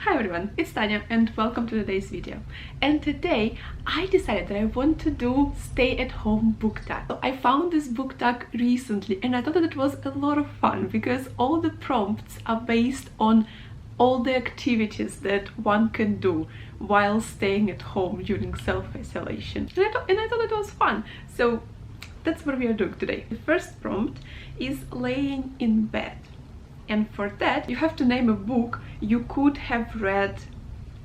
Hi everyone, it's Tanya and welcome to today's video. And today I decided that I want to do stay-at-home book tag. So I found this book tag recently and I thought that it was a lot of fun because all the prompts are based on all the activities that one can do while staying at home during self-isolation. And I thought it was fun. So that's what we are doing today. The first prompt is laying in bed. And for that, you have to name a book you could have read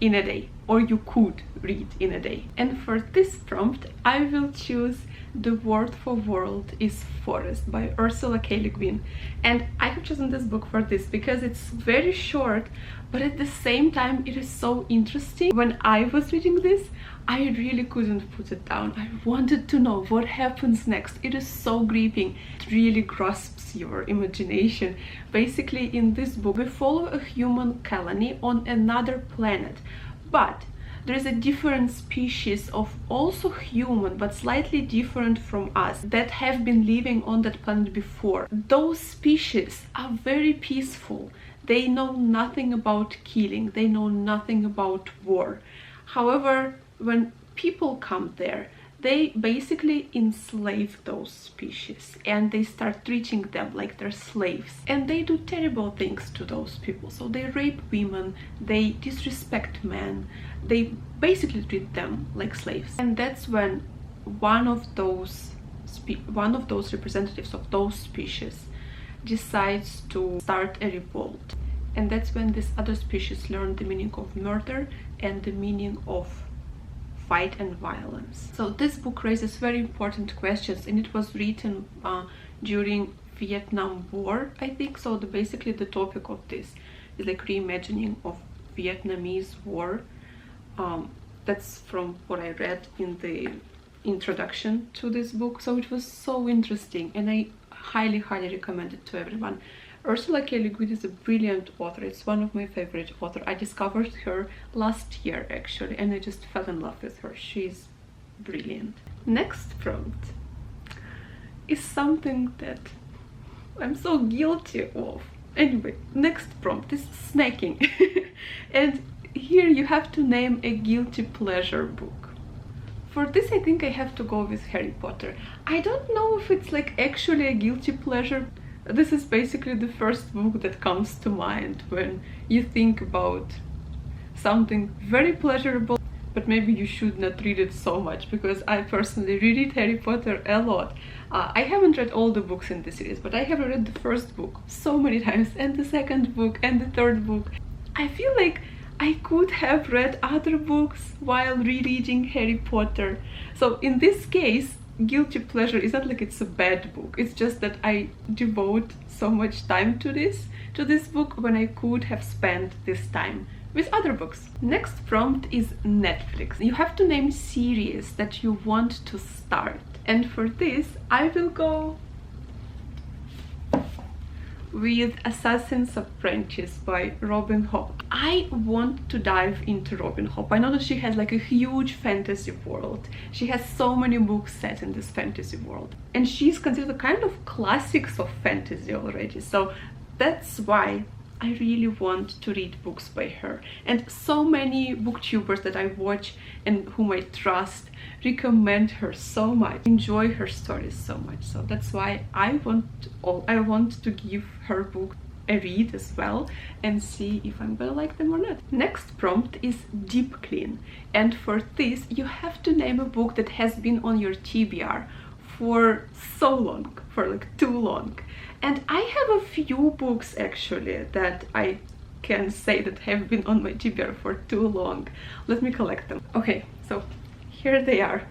in a day, or you could read in a day. And for this prompt, I will choose The Word for World is Forest by Ursula K. Le Guin. And I have chosen this book for this because it's very short, but at the same time, it is so interesting. When I was reading this, I really couldn't put it down. I wanted to know what happens next. It is so gripping. It really grasps your imagination. Basically, in this book, we follow a human colony on another planet, but there is a different species of also human but slightly different from us that have been living on that planet before. Those species are very peaceful. They know nothing about killing. They know nothing about war. However, when people come there, they basically enslave those species and they start treating them like they're slaves. And they do terrible things to those people. So they rape women, they disrespect men, they basically treat them like slaves. And that's when one of those representatives of those species decides to start a revolt. And that's when this other species learn the meaning of murder and the meaning of fight and violence. So this book raises very important questions, and it was written during Vietnam War, I think. So basically the topic of this is like reimagining of Vietnamese war. That's from what I read in the introduction to this book. So it was so interesting and I highly recommend it to everyone. Ursula K. Le Guin is a brilliant author. It's one of my favorite authors. I discovered her last year actually, and I just fell in love with her. She's brilliant. Next prompt is something that I'm so guilty of. Anyway, next prompt is snacking. And here you have to name a guilty pleasure book. For this, I think I have to go with Harry Potter. I don't know if it's like actually a guilty pleasure. This is basically the first book that comes to mind when you think about something very pleasurable, but maybe you should not read it so much, because I personally reread Harry Potter a lot. I haven't read all the books in the series, but I have read the first book so many times, and the second book, and the third book. I feel like I could have read other books while rereading Harry Potter. So in this case, guilty pleasure is not like it's a bad book, it's just that I devote so much time to this book when I could have spent this time with other books. Next prompt is Netflix. You have to name series that you want to start, and for this I will go with Assassin's Apprentice by Robin Hobb. I want to dive into Robin Hobb. I know that she has like a huge fantasy world. She has so many books set in this fantasy world. And she's considered a kind of classics of fantasy already. So that's why I really want to read books by her. And so many booktubers that I watch and whom I trust recommend her so much, enjoy her stories so much. So that's why I want to give her book a read as well and see if I'm gonna like them or not. Next prompt is Deep Clean, and for this you have to name a book that has been on your TBR for so long, for like too long. And I have a few books actually that I can say that have been on my TBR for too long. Let me collect them. Okay, so here they are.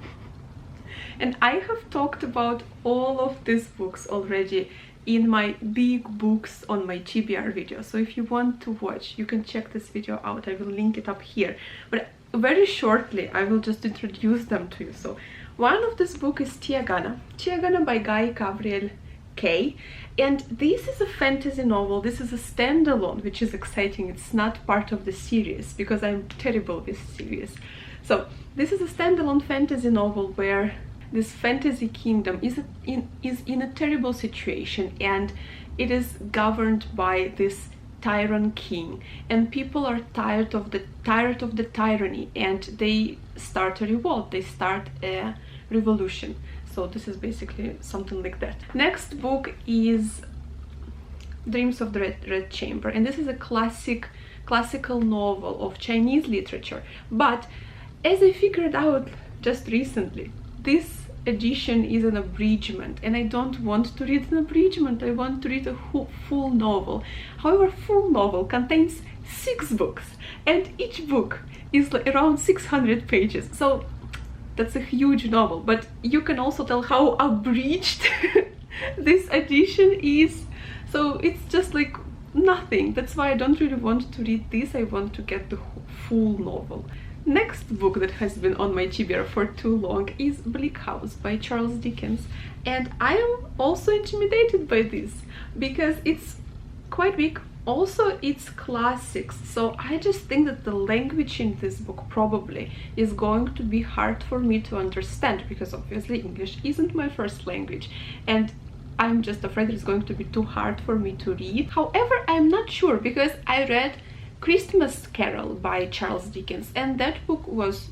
And I have talked about all of these books already in my big books on my TBR video. So if you want to watch, you can check this video out. I will link it up here. But very shortly, I will just introduce them to you. So one of this book is Tiagana by Guy Gabriel Kay, and this is a fantasy novel. This is a standalone, which is exciting. It's not part of the series because I'm terrible with series. So this is a standalone fantasy novel where this fantasy kingdom is in a terrible situation, and it is governed by this tyrant king, and people are tired of the tyranny, and they start a revolt, they start a revolution. So this is basically something like that. Next book is Dreams of the Red Chamber, and this is a classical novel of Chinese literature. But as I figured out just recently, this edition is an abridgment, and I don't want to read an abridgment. I want to read a full novel. However, full novel contains 6 books, and each book is like around 600 pages. So that's a huge novel, but you can also tell how abridged this edition is. So it's just like nothing. That's why I don't really want to read this. I want to get the full novel. Next book that has been on my TBR for too long is Bleak House by Charles Dickens, and I am also intimidated by this because it's quite big. Also, it's classics, so I just think that the language in this book probably is going to be hard for me to understand, because obviously English isn't my first language, and I'm just afraid it's going to be too hard for me to read. However, I'm not sure, because I read Christmas Carol by Charles Dickens, and that book was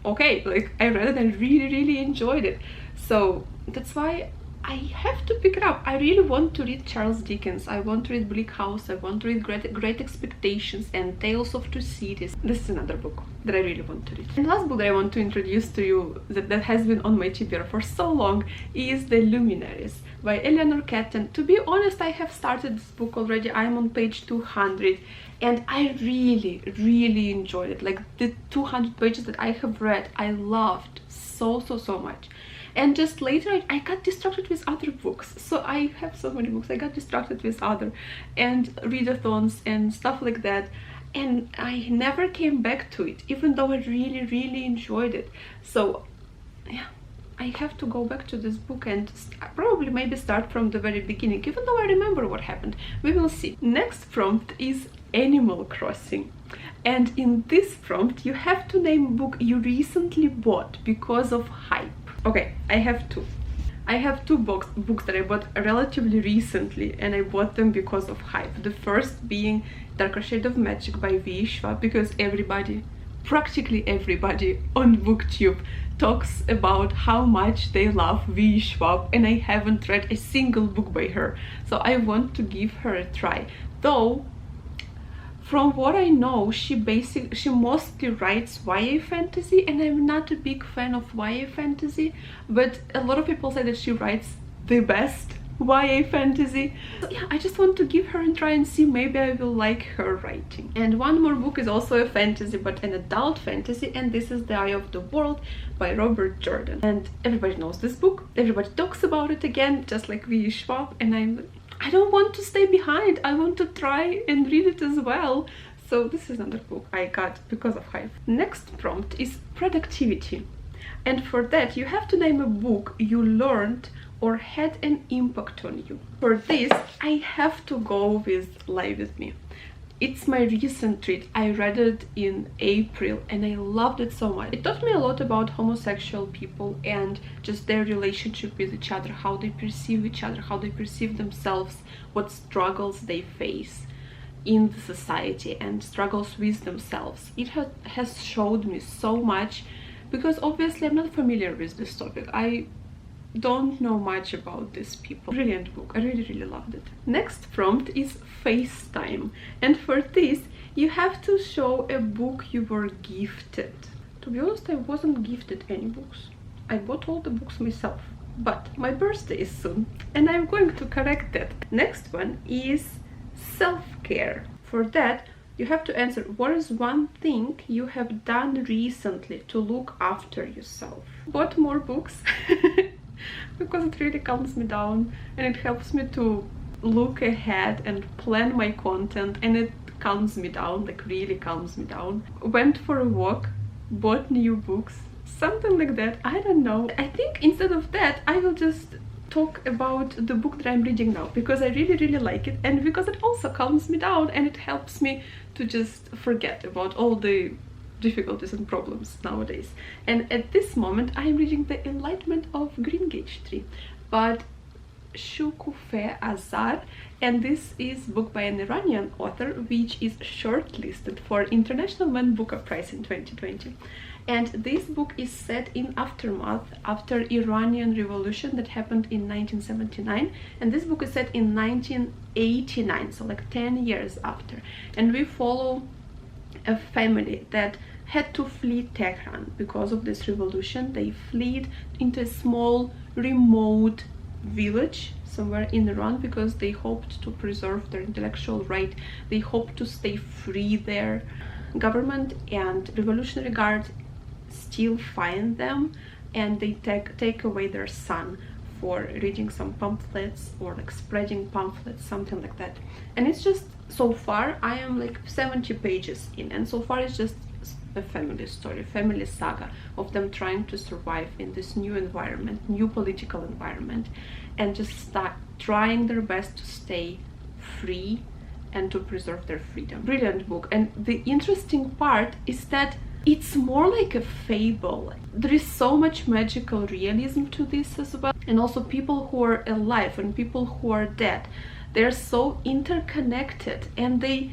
okay. Like, I read it and really enjoyed it. So that's why I have to pick it up. I really want to read Charles Dickens. I want to read Bleak House. I want to read Great Expectations and Tales of Two Cities. This is another book that I really want to read. And the last book that I want to introduce to you that has been on my TBR for so long is The Luminaries by Eleanor Catton. To be honest, I have started this book already. I'm on page 200, and I really enjoyed it. Like, the 200 pages that I have read, I loved so much. And just later I got distracted with other books. So I have so many books. I got distracted with other and readathons and stuff like that, and I never came back to it, even though I really enjoyed it. So yeah, I have to go back to this book and probably maybe start from the very beginning, even though I remember what happened. We will see. Next prompt is Animal Crossing, and in this prompt you have to name a book you recently bought because of hype. Okay, I have two books that I bought relatively recently, and I bought them because of hype. The first being Darker Shade of Magic by V. Schwab, because practically everybody on BookTube talks about how much they love V. Schwab, and I haven't read a single book by her, so I want to give her a try. Though, from what I know, she mostly writes YA fantasy, and I'm not a big fan of YA fantasy, but a lot of people say that she writes the best YA fantasy. So yeah, I just want to give her a try and see, maybe I will like her writing. And one more book is also a fantasy, but an adult fantasy, and this is The Eye of the World by Robert Jordan. And everybody knows this book, everybody talks about it again, just like V. Schwab, and I don't want to stay behind. I want to try and read it as well. So this is another book I got because of hype. Next prompt is productivity. And for that, you have to name a book you learned or had an impact on you. For this, I have to go with Lie With Me. It's my recent read. I read it in April and I loved it so much. It taught me a lot about homosexual people and just their relationship with each other, how they perceive each other, how they perceive themselves, what struggles they face in the society and struggles with themselves. It has showed me so much, because obviously I'm not familiar with this topic. I don't know much about these people. Brilliant book. I really loved it. Next prompt is FaceTime, and for this you have to show a book you were gifted. To be honest, I wasn't gifted any books. I bought all the books myself, but my birthday is soon and I'm going to correct that. Next one is self-care. For that, you have to answer, what is one thing you have done recently to look after yourself? Bought more books because it really calms me down and it helps me to look ahead and plan my content, and it calms me down, like really calms me down. Went for a walk, bought new books, something like that. I don't know. I think instead of that, I will just talk about the book that I'm reading now, because I really like it, and because it also calms me down and it helps me to just forget about all the difficulties and problems nowadays. And at this moment I am reading The Enlightenment of Greengage Tree, but Shukufeh Azar, and this is book by an Iranian author which is shortlisted for International Men Booker Prize in 2020. And this book is set in aftermath after Iranian Revolution that happened in 1979, and this book is set in 1989, so like 10 years after. And we follow a family that had to flee Tehran because of this revolution. They fled into a small remote village somewhere in Iran because they hoped to preserve their intellectual right. They hoped to stay free there. Government and revolutionary guards still find them, and they take away their son for reading some pamphlets or like spreading pamphlets, something like that. And it's just, so far I am like 70 pages in, and so far it's just a family story, family saga of them trying to survive in this new environment, new political environment, and just start trying their best to stay free and to preserve their freedom. Brilliant book. And the interesting part is that it's more like a fable. There is so much magical realism to this as well, and also people who are alive and people who are dead, they're so interconnected and they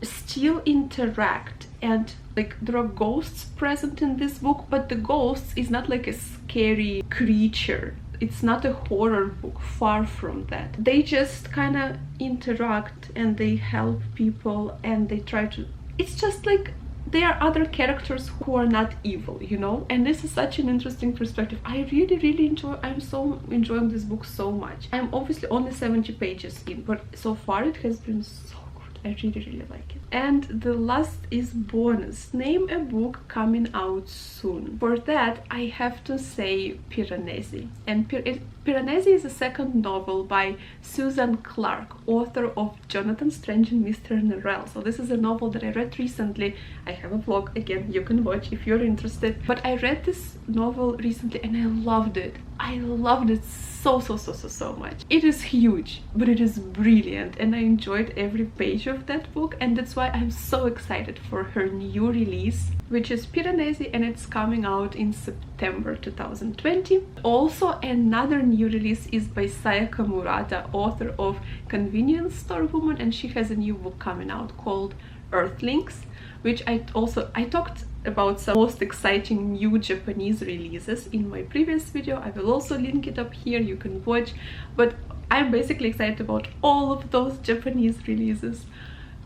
still interact. And like there are ghosts present in this book, but the ghost is not like a scary creature. It's not a horror book, far from that. They just kind of interact and they help people and they try to, it's just like there are other characters who are not evil, you know. And this is such an interesting perspective. I really enjoy, I'm so enjoying this book so much. I'm obviously only 70 pages in, but so far it has been so good. I really like it. And the last is bonus. Name a book coming out soon. For that I have to say Piranesi. And Piranesi is a second novel by Susan Clark, author of Jonathan Strange and Mr. Norrell. So this is a novel that I read recently. I have a vlog, again, you can watch if you're interested. But I read this novel recently and I loved it. I loved it so much. It is huge, but it is brilliant, and I enjoyed every page of that book, and that's why I'm so excited for her new release, which is Piranesi, and it's coming out in September 2020. Also, another new release is by Sayaka Murata, author of Convenience Store Woman, and she has a new book coming out called Earthlings, which I talked about some most exciting new Japanese releases in my previous video. I will also link it up here, you can watch, but I'm basically excited about all of those Japanese releases.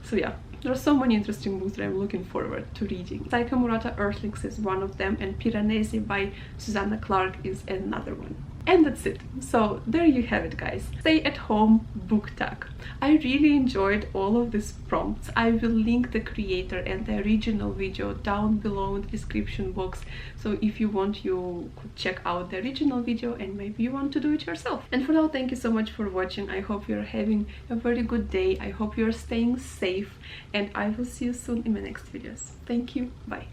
So yeah, there are so many interesting books that I'm looking forward to reading. Sayaka Murata Earthlings is one of them, and Piranesi by Susanna Clark is another one. And that's it. So there you have it, guys. Stay at home book tag. I really enjoyed all of these prompts. I will link the creator and the original video down below in the description box. So if you want, you could check out the original video and maybe you want to do it yourself. And for now, thank you so much for watching. I hope you're having a very good day. I hope you're staying safe, and I will see you soon in my next videos. Thank you. Bye.